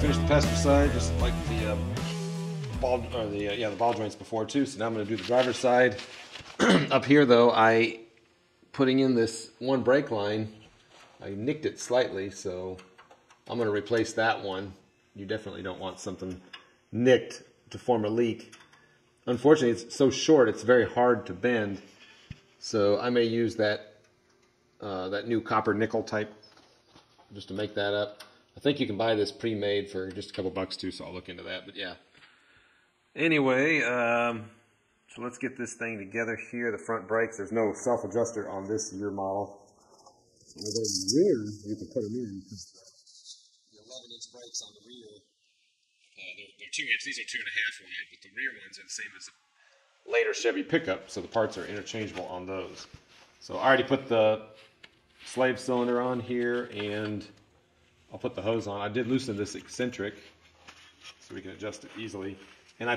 finished the passenger side, just like the the ball joints before too. So now I'm going to do the driver's side. Up here though, putting in this one brake line, I nicked it slightly, so I'm going to replace that one. You definitely don't want something nicked to form a leak. Unfortunately, it's so short, it's very hard to bend. So I may use that new copper nickel type just to make that up. I think you can buy this pre-made for just a couple bucks too, so I'll look into that. But yeah. Anyway, so let's get this thing together here. The front brakes, there's no self-adjuster on this year model. Although in the rear, you can put them in because the 11-inch brakes on the rear, they're 2-inch. These are 2.5 wide, but the rear ones are the same as the later Chevy pickup, so the parts are interchangeable on those. So I already put the slave cylinder on here, and I'll put the hose on. I did loosen this eccentric so we can adjust it easily. And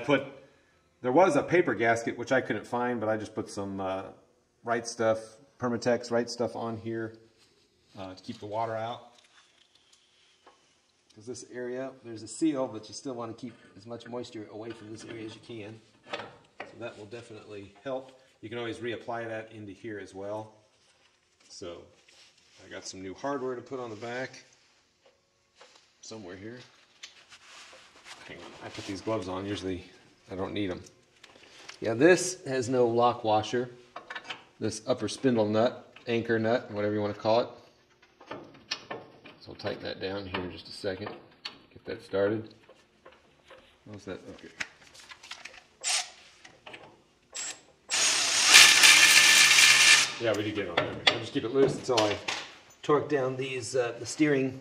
there was a paper gasket, which I couldn't find, but I just put some Right Stuff, Pontiacs Right Stuff on here to keep the water out. Because this area, there's a seal, but you still want to keep as much moisture away from this area as you can. So that will definitely help. You can always reapply that into here as well. So I got some new hardware to put on the back. Somewhere here. Hang on, I put these gloves on. Usually I don't need them. Yeah, this has no lock washer. This upper spindle nut, anchor nut, whatever you want to call it. So I'll tighten that down here in just a second. Get that started. How's that? Okay. Yeah, we did get on there. I'll just keep it loose until I torque down these the steering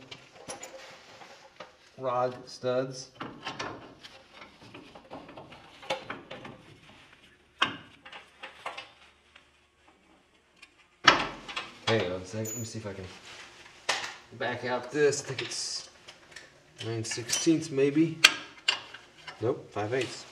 rod studs. Hang on a second, let me see if I can back out this. I think it's 9/16 maybe. Nope, 5/8.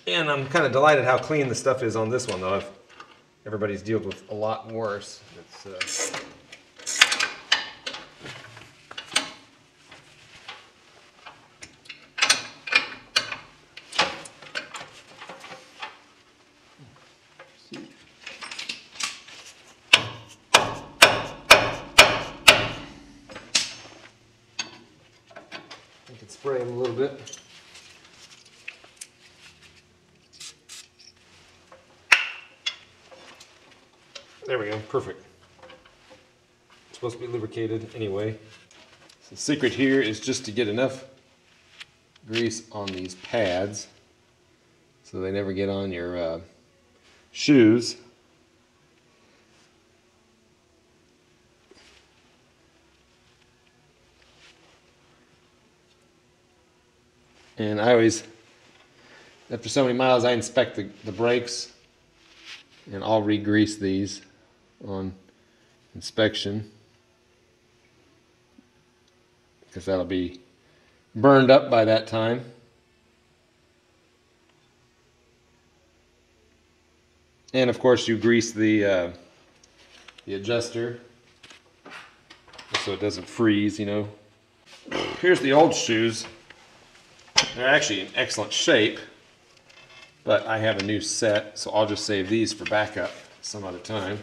And I'm kind of delighted how clean the stuff is on this one, though. Everybody's dealt with a lot worse. I can spray them a little bit. There we go, perfect. It's supposed to be lubricated anyway. So the secret here is just to get enough grease on these pads so they never get on your shoes. And I always, after so many miles, I inspect the brakes, and I'll re-grease these on inspection because that'll be burned up by that time. And of course you grease the adjuster so it doesn't freeze, you know. Here's the old shoes. They're actually in excellent shape, but I have a new set, so I'll just save these for backup some other time.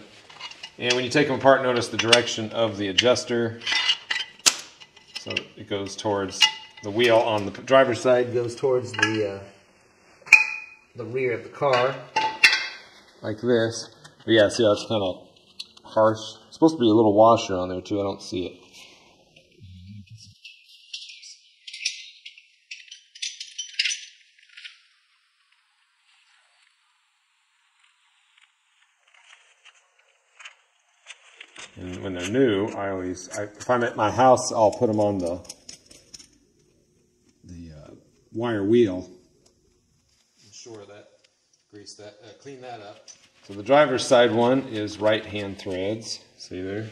And when you take them apart, notice the direction of the adjuster. So it goes towards the wheel on the driver's side, goes towards the rear of the car, like this. But yeah, see how it's kind of harsh? It's supposed to be a little washer on there too, I don't see it. And when they're new, if I'm at my house, I'll put them on the wire wheel. Ensure that, grease that, clean that up. So the driver's side one is right-hand threads. See there?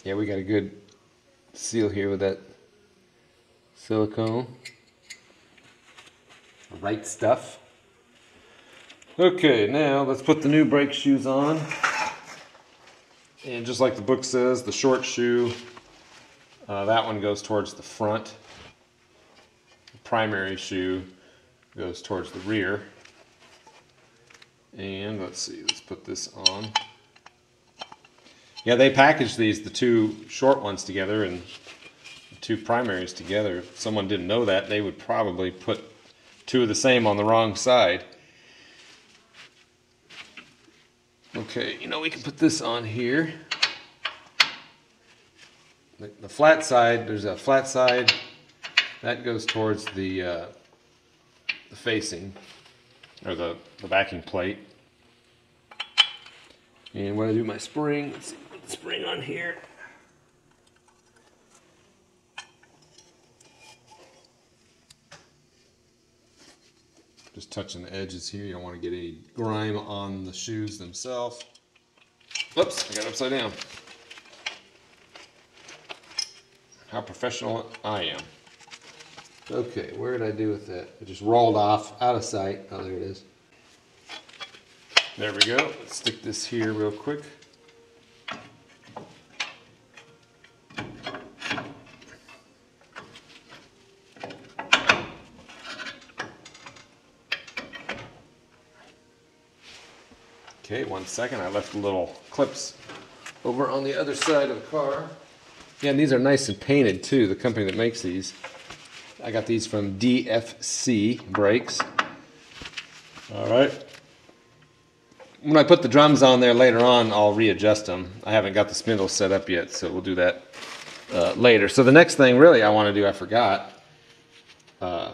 Yeah, we got a good seal here with that silicone. Right stuff. Okay, now let's put the new brake shoes on. And just like the book says, the short shoe, that one goes towards the front. The primary shoe goes towards the rear. And let's see, let's put this on. Yeah, they packaged these, the two short ones together and the two primaries together. If someone didn't know that, they would probably put two of the same on the wrong side. Okay, you know, we can put this on here. The flat side, there's a flat side that goes towards the facing, or the backing plate. And when I do my spring, let's see, put the spring on here. Just touching the edges here. You don't want to get any grime on the shoes themselves. Whoops, I got it upside down. How professional I am. Okay, where did I do with that? It just rolled off, out of sight. Oh, there it is. There we go. Let's stick this here real quick. Okay, 1 second. I left the little clips over on the other side of the car. Yeah, and these are nice and painted too, the company that makes these. I got these from DFC Brakes. Alright. When I put the drums on there later on, I'll readjust them. I haven't got the spindle set up yet, so we'll do that later. So the next thing really I want to do, I forgot,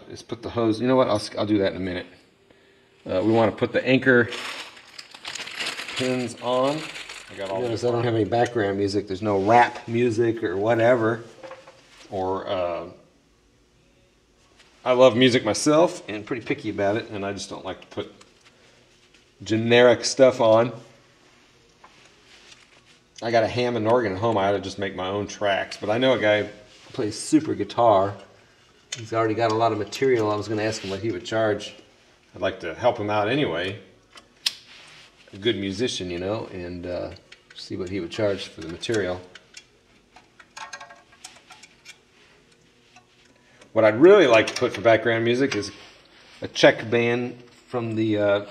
is put the hose. You know what, I'll do that in a minute. We want to put the anchor pins on. I got all this. I don't have any background music. There's no rap music or whatever. Or I love music myself and pretty picky about it, and I just don't like to put generic stuff on. I got a Hammond organ at home. I ought to just make my own tracks. But I know a guy who plays super guitar. He's already got a lot of material. I was going to ask him what he would charge. I'd like to help him out anyway. A good musician, you know, and see what he would charge for the material. What I'd really like to put for background music is a Czech band from the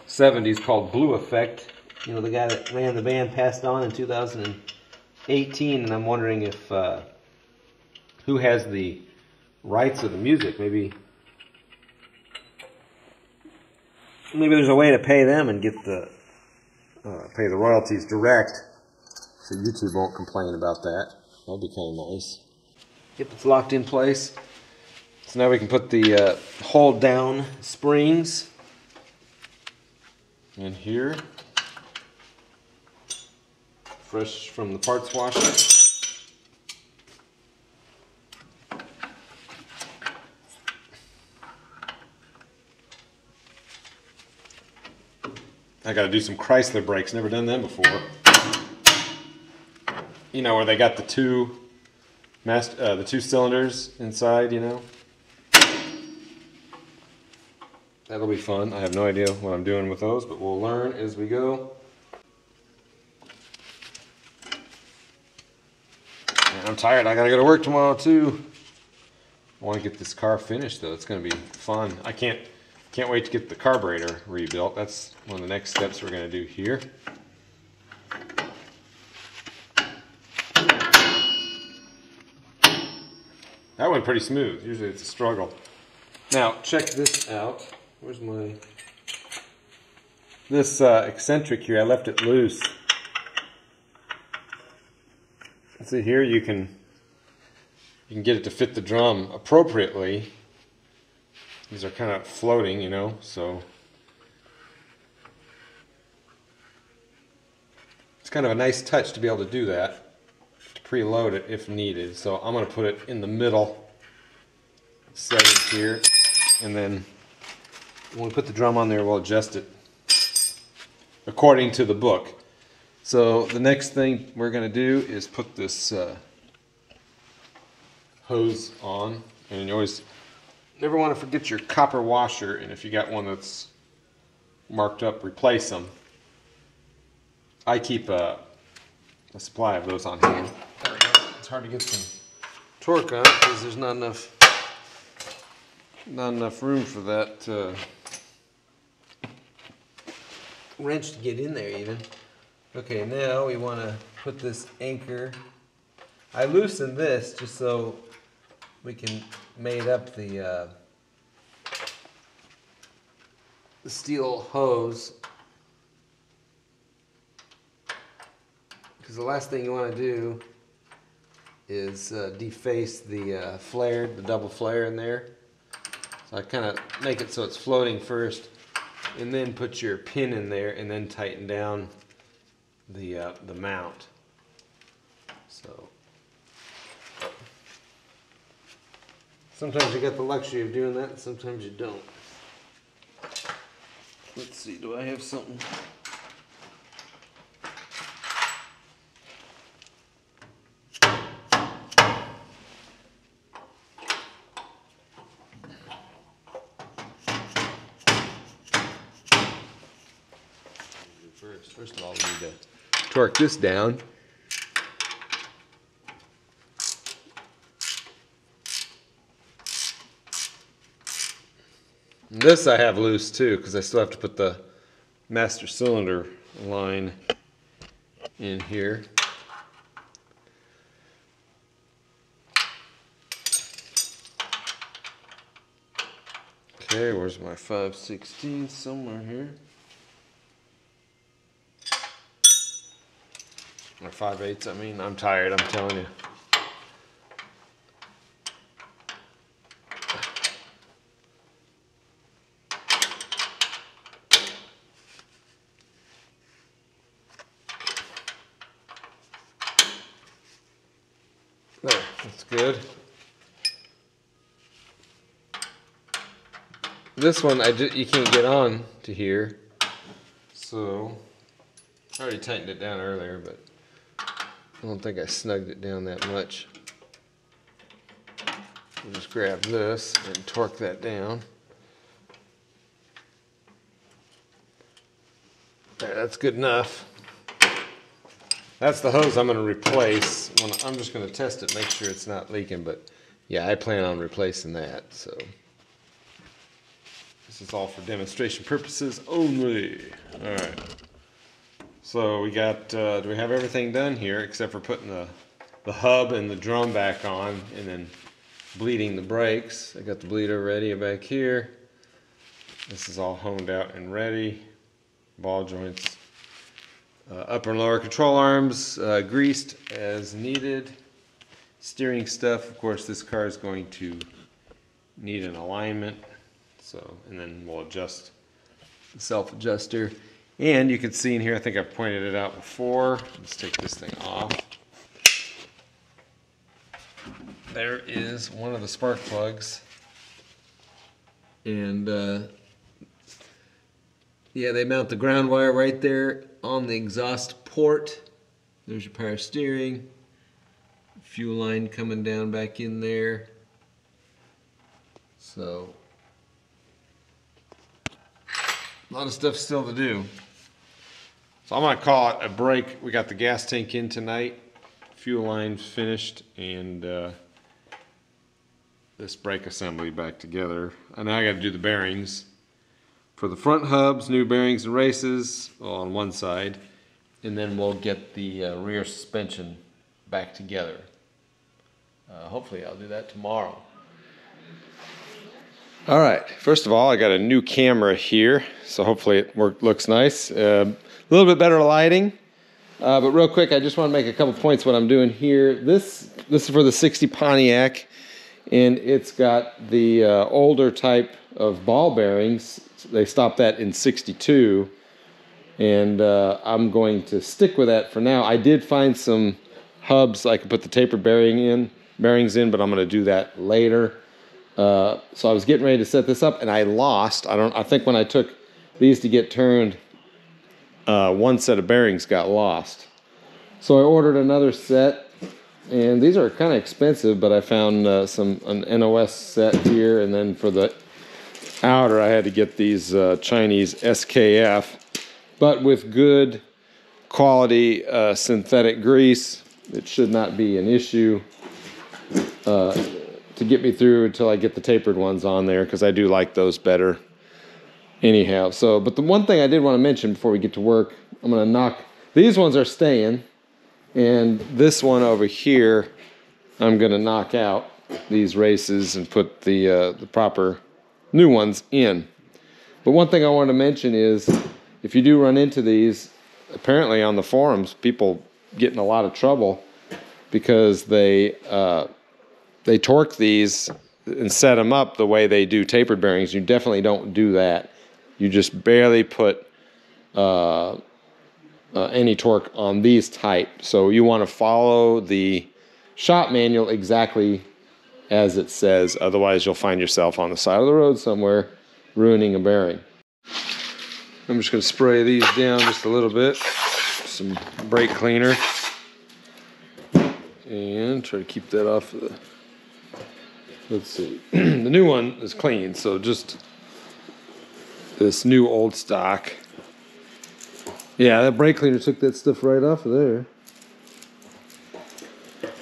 70s called Blue Effect. You know, the guy that ran the band passed on in 2018, and I'm wondering if who has the rights of the music. Maybe there's a way to pay them and get the pay the royalties direct, so YouTube won't complain about that. That'd be kind of nice. Get this locked in place. So now we can put the hold down springs in here, fresh from the parts washer. I got to do some Chrysler brakes. Never done them before. You know, where they got the two cylinders inside. You know, that'll be fun. I have no idea what I'm doing with those, but we'll learn as we go. And I'm tired. I gotta go to work tomorrow too. I want to get this car finished though. It's gonna be fun. I can't wait to get the carburetor rebuilt. That's one of the next steps we're going to do here. That went pretty smooth. Usually it's a struggle. Now, check this out. Where's my... This eccentric here, I left it loose. See here, you can get it to fit the drum appropriately. These are kind of floating, you know, so it's kind of a nice touch to be able to do that, to preload it if needed. So I'm going to put it in the middle setting here, and then when we put the drum on there, we'll adjust it according to the book. So the next thing we're going to do is put this hose on, and you always never want to forget your copper washer, and if you got one that's marked up, replace them. I keep a supply of those on hand. It's hard to get some torque on it because there's not enough room for that wrench to get in there even. Okay, now we want to put this anchor. I loosened this just so we can mate up the steel hose, because the last thing you want to do is deface the flare, the double flare in there. So I kind of make it so it's floating first, and then put your pin in there, and then tighten down the mount. So sometimes you get the luxury of doing that, and sometimes you don't. Let's see, do I have something? First of all, we need to torque this down. And this I have loose too, because I still have to put the master cylinder line in here. Okay, where's my 5/16? Somewhere here. Or 5/8, I mean. I'm tired, I'm telling you. There, that's good. This one, you can't get on to here. So, I already tightened it down earlier, but I don't think I snugged it down that much. We'll just grab this and torque that down. There, that's good enough. That's the hose I'm going to replace. I'm just going to test it, make sure it's not leaking, but yeah, I plan on replacing that. So this is all for demonstration purposes only. All right. So we got, do we have everything done here except for putting the hub and the drum back on and then bleeding the brakes. I got the bleeder ready back here. This is all honed out and ready. Ball joints, upper and lower control arms greased as needed. Steering stuff, of course, this car is going to need an alignment. So, and then we'll adjust the self-adjuster. And you can see in here, I think I've pointed it out before. Let's take this thing off. There is one of the spark plugs. And yeah, they mount the ground wire right there on the exhaust port. There's your power steering. Fuel line coming down back in there. So, a lot of stuff still to do. So I'm going to call it a break. We got the gas tank in tonight, fuel line finished, and this brake assembly back together. And now I got to do the bearings. For the front hubs, new bearings and races on one side, and then we'll get the rear suspension back together. Hopefully I'll do that tomorrow. All right, first of all, I got a new camera here, so hopefully it looks nice. A little bit better lighting, but real quick, I just want to make a couple points what I'm doing here. This is for the 60 Pontiac, and it's got the older type of ball bearings. They stopped that in 62, and I'm going to stick with that for now. I did find some hubs I could put the tapered bearings in, but I'm going to do that later. So I was getting ready to set this up, and I lost. I think when I took these to get turned, one set of bearings got lost. So I ordered another set, and these are kind of expensive, but I found an NOS set here, and then for the outer I had to get these Chinese SKF, but with good quality synthetic grease. It should not be an issue to get me through until I get the tapered ones on there, because I do like those better anyhow. So, but the one thing I did want to mention before we get to work, I'm going to knock, these ones are staying, and this one over here I'm going to knock out these races and put the proper new ones in. But one thing I want to mention is, if you do run into these, apparently on the forums, people get in a lot of trouble because they torque these and set them up the way they do tapered bearings. You definitely don't do that. You just barely put any torque on these type. So you want to follow the shop manual exactly as it says. Otherwise, you'll find yourself on the side of the road somewhere ruining a bearing. I'm just going to spray these down just a little bit. Some brake cleaner. And try to keep that off of the... Let's see. The new one is clean, so just this new old stock. Yeah, that brake cleaner took that stuff right off of there.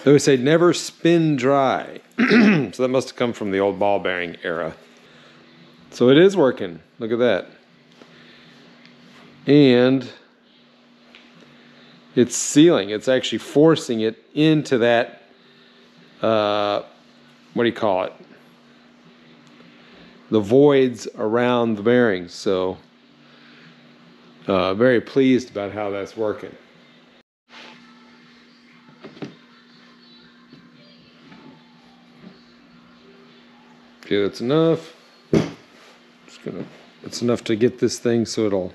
They always say never spin dry. So that must have come from the old ball bearing era. So it is working. Look at that. And it's sealing. It's actually forcing it into that, what do you call it? The voids around the bearings. So very pleased about how that's working. Okay, that's enough. It's enough to get this thing so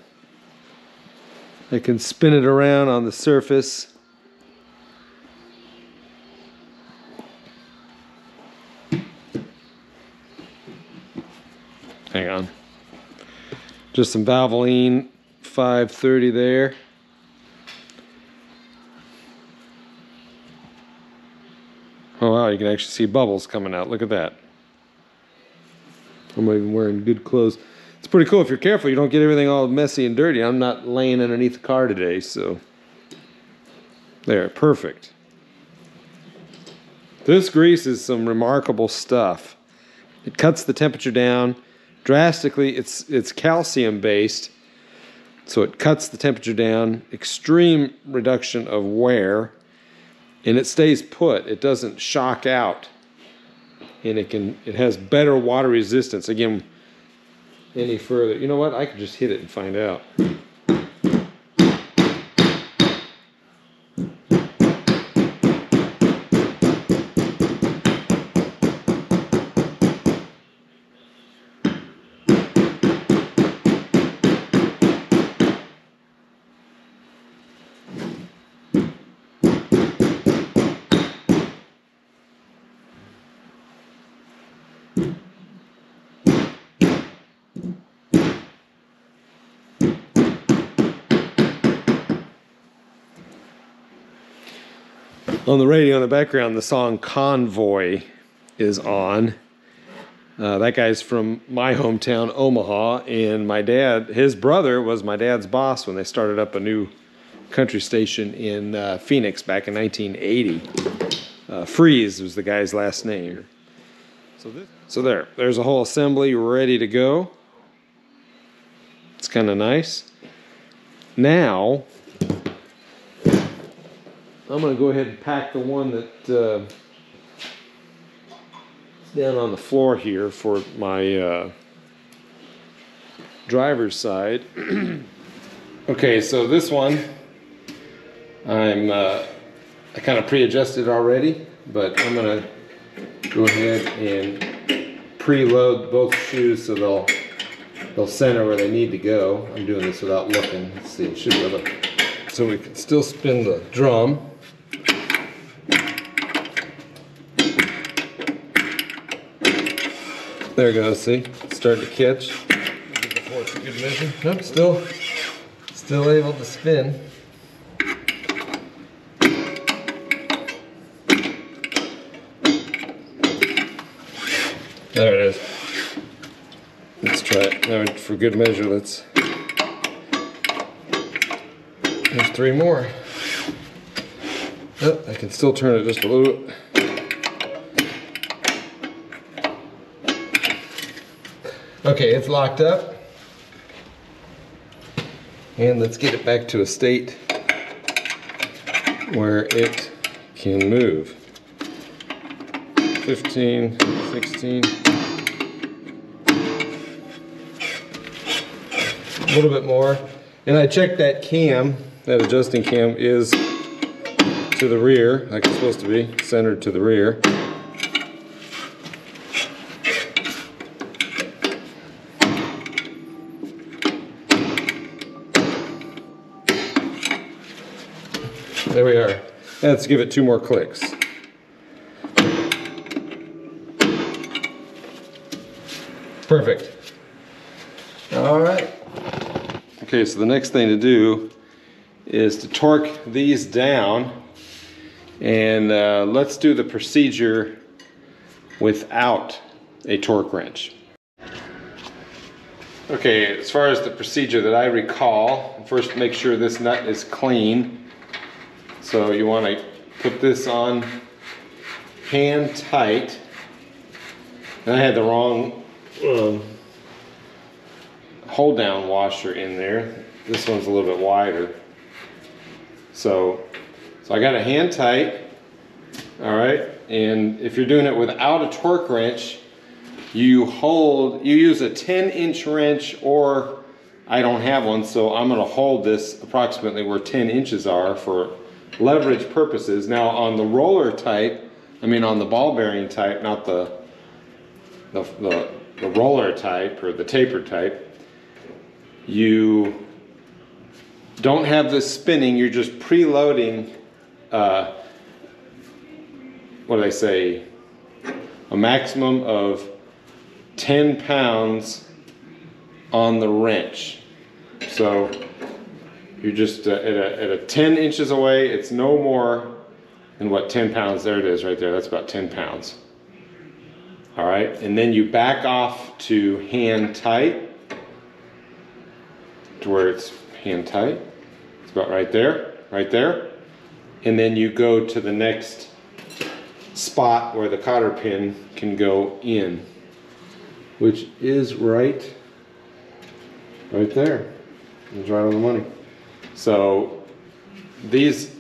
I can spin it around on the surface. Hang on. Just some Valvoline 530 there. Oh wow, you can actually see bubbles coming out. Look at that. I'm not even wearing good clothes. It's pretty cool. If you're careful, you don't get everything all messy and dirty. I'm not laying underneath the car today, so there, perfect. This grease is some remarkable stuff. It cuts the temperature down drastically. It's calcium based, so it cuts the temperature down. Extreme reduction of wear, and it stays put. It doesn't shock out, and it has better water resistance. Again, any further, you know what? I could just hit it and find out. On the radio in the background, the song Convoy is on. That guy's from my hometown, Omaha, and my dad, his brother was my dad's boss when they started up a new country station in Phoenix back in 1980. Freeze was the guy's last name. So there's a whole assembly ready to go. It's kind of nice. Now, I'm going to go ahead and pack the one that is down on the floor here for my driver's side. Okay, so this one I kind of pre-adjusted already, but I'm going to go ahead and preload both shoes so they'll center where they need to go. I'm doing this without looking. Let's see, it should be able to. So we can still spin the drum. There it goes, see? It's starting to catch. Before it's a good measure. Nope, Still able to spin. There it is. Let's try it. Now for good measure, there's 3 more. Oh, I can still turn it just a little bit. Okay, it's locked up. And let's get it back to a state where it can move. 15, 16. A little bit more. And I checked that cam, that adjusting cam is to the rear, like it's supposed to be, centered to the rear. There we are. Let's give it 2 more clicks. Perfect. All right. Okay, so the next thing to do is to torque these down, and let's do the procedure without a torque wrench. Okay, as far as the procedure that I recall, first make sure this nut is clean. So you want to put this on hand tight. And I had the wrong hold down washer in there. This one's a little bit wider. So I got a hand tight. All right, and if you're doing it without a torque wrench, you use a 10-inch wrench, or I don't have one, so I'm going to hold this approximately where 10 inches are for leverage purposes. Now on the roller type, I mean on the ball bearing type, not the roller type or the tapered type, you don't have this spinning, you're just preloading, what do they say, a maximum of 10 pounds on the wrench. So you're just at a 10 inches away, it's no more than what, 10 pounds, there it is right there, that's about 10 pounds. All right, and then you back off to hand tight, to where it's hand tight. It's about right there, right there. And then you go to the next spot where the cotter pin can go in, which is right there. It's right on the money. So these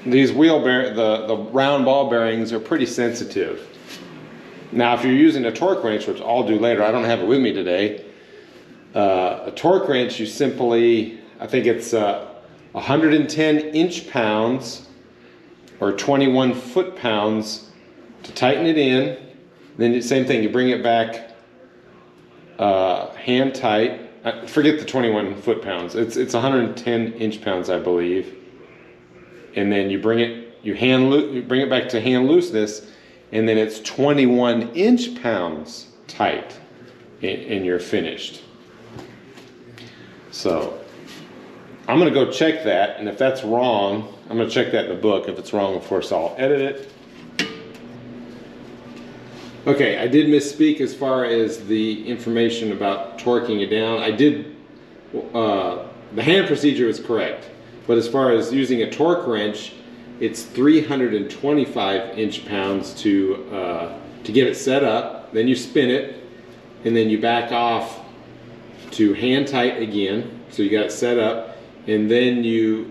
wheel the round ball bearings are pretty sensitive. Now if you're using a torque wrench, which I'll do later, I don't have it with me today, a torque wrench, you simply, I think it's 110 inch-pounds or 21 foot-pounds to tighten it in. Then the same thing, you bring it back hand tight. Forget the 21 foot-pounds. It's 110 inch-pounds, I believe. And then you bring it, you bring it back to hand looseness, and then it's 21 inch-pounds tight, and you're finished. So I'm going to go check that, and if that's wrong, I'm going to check that in the book. If it's wrong, of course, I'll edit it. Okay, I did misspeak as far as the information about torquing it down. I did, the hand procedure is correct, but as far as using a torque wrench, it's 325 inch-pounds to get it set up. Then you spin it, and then you back off to hand tight again. So you got it set up, and then you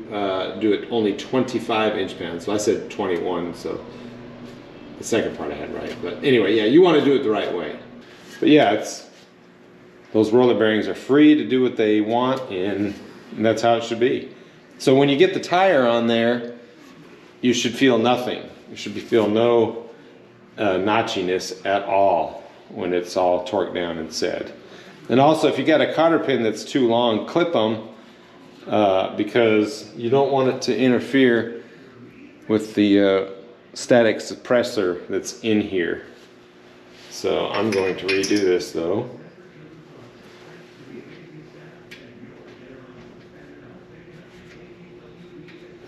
do it only 25 inch-pounds. So I said 21, so the second part I had right. But anyway, yeah, you want to do it the right way. But yeah, those roller bearings are free to do what they want, and that's how it should be. So when you get the tire on there, you should feel nothing. You should feel no notchiness at all when it's all torqued down and set. And also, if you got a cotter pin that's too long, clip them because you don't want it to interfere with the static suppressor that's in here. So I'm going to redo this though.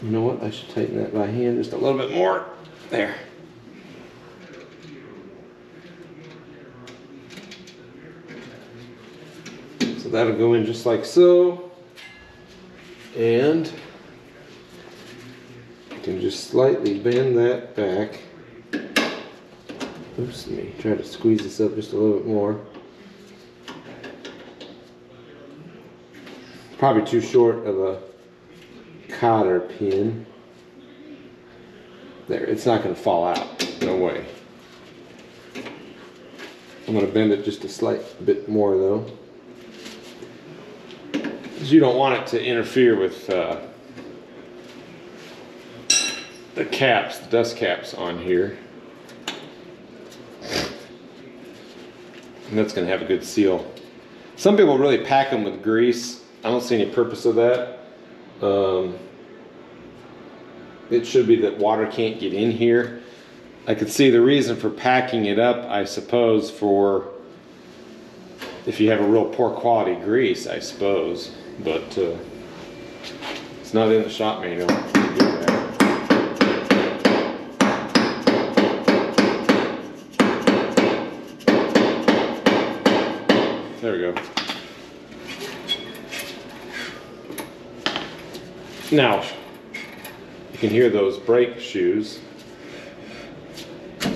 You know what? I should tighten that by hand just a little bit more. There. So that'll go in just like so. And you can just slightly bend that back. Oops, let me try to squeeze this up just a little bit more. Probably too short of a cotter pin. There, it's not going to fall out. No way. I'm going to bend it just a slight bit more though, because you don't want it to interfere with the caps, the dust caps on here. And that's going to have a good seal. Some people really pack them with grease. I don't see any purpose of that. It should be that water can't get in here. I could see the reason for packing it up, I suppose, for if you have a real poor quality grease, I suppose. But it's not in the shop manual. There we go. Now, you can hear those brake shoes.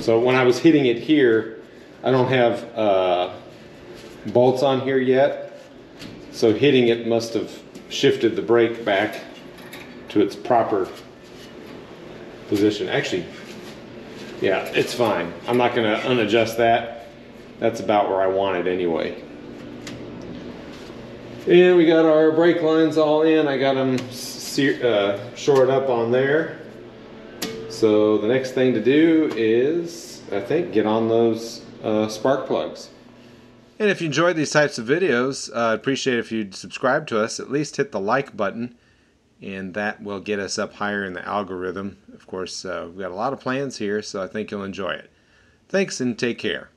So when I was hitting it here, I don't have bolts on here yet. So hitting it must have shifted the brake back to its proper position. Actually, yeah, it's fine. I'm not going to unadjust that. That's about where I want it anyway. And we got our brake lines all in. I got them shored up on there. So the next thing to do is, I think, get on those spark plugs. And if you enjoyed these types of videos, I'd appreciate if you'd subscribe to us. At least hit the like button, and that will get us up higher in the algorithm. Of course, we've got a lot of plans here, so I think you'll enjoy it. Thanks and take care.